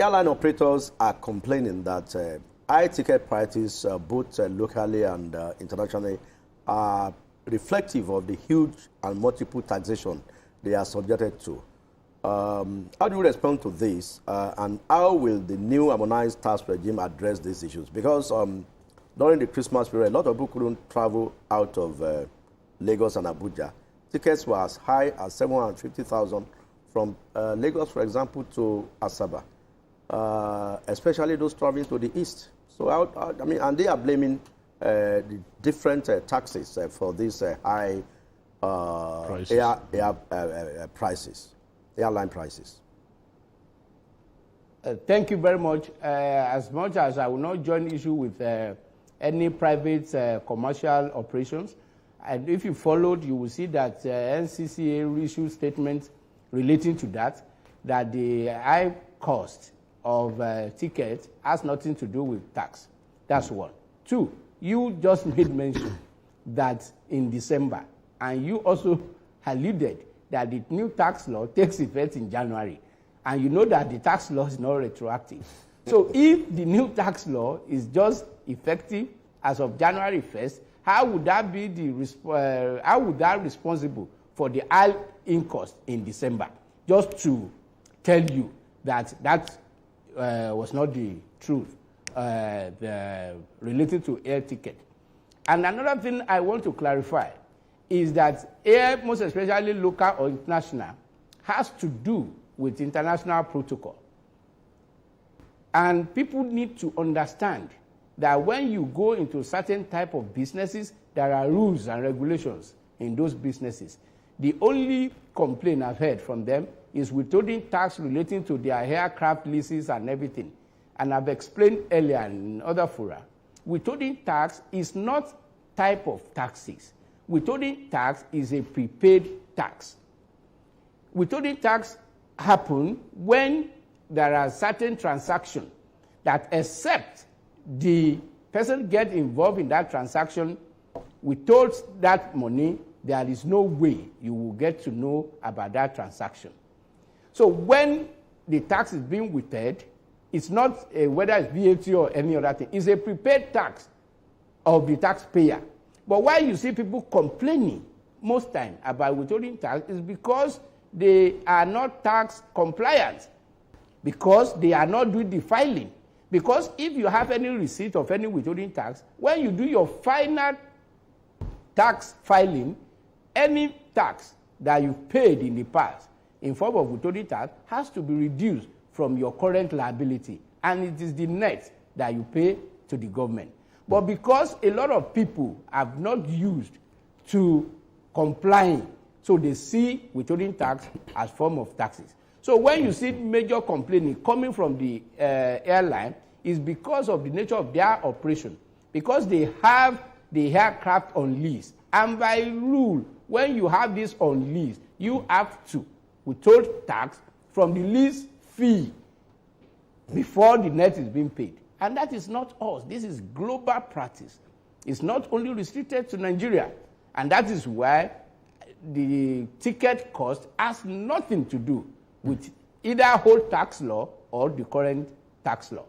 airline operators are complaining that high ticket prices, both locally and internationally, are reflective of the huge and multiple taxation they are subjected to. How do you respond to this, and how will the new harmonized tax regime address these issues? Because during the Christmas period, a lot of people couldn't travel out of Lagos and Abuja. Tickets were as high as 750,000 from Lagos, for example, to Asaba, especially those traveling to the east. So, I mean, and they are blaming the different taxes for these high airline prices. Thank you very much. As much as I will not join issue with any private commercial operations, and if you followed, you will see that NCCA issued statements relating to that the high cost of tickets has nothing to do with tax. That's one. Two, you just made mention that in December, and you also alluded that the new tax law takes effect in January. And you know that the tax law is not retroactive. So if the new tax law is just effective as of January 1st, how would that be how would that responsible for the high in cost in December? Just to tell you that was not the truth related to air ticket. And another thing I want to clarify is that air, most especially local or international, has to do with international protocol. And people need to understand that when you go into certain type of businesses, there are rules and regulations in those businesses. The only complaint I've heard from them is withholding tax relating to their aircraft leases and everything. And I've explained earlier in other fora, withholding tax is not type of taxes. Withholding tax is a prepaid tax. Withholding tax happens when there are certain transactions that, except the person get involved in that transaction, withhold that money, there is no way you will get to know about that transaction. So when the tax is being withheld, it's not whether it's VAT or any other thing. It's a prepaid tax of the taxpayer. But why you see people complaining most time about withholding tax is because they are not tax compliant, because they are not doing the filing. Because if you have any receipt of any withholding tax, when you do your final tax filing, any tax that you paid in the past in form of withholding tax has to be reduced from your current liability, and it is the net that you pay to the government. But because a lot of people have not used to complying, so they see withholding tax as form of taxes. So when you see major complaining coming from the airline, is because of the nature of their operation, because they have the aircraft on lease. And by rule, when you have this on lease, you have to withhold tax from the lease fee before the net is being paid. And that is not us. This is global practice. It's not only restricted to Nigeria. And that is why the ticket cost has nothing to do with either old tax law or the current tax law.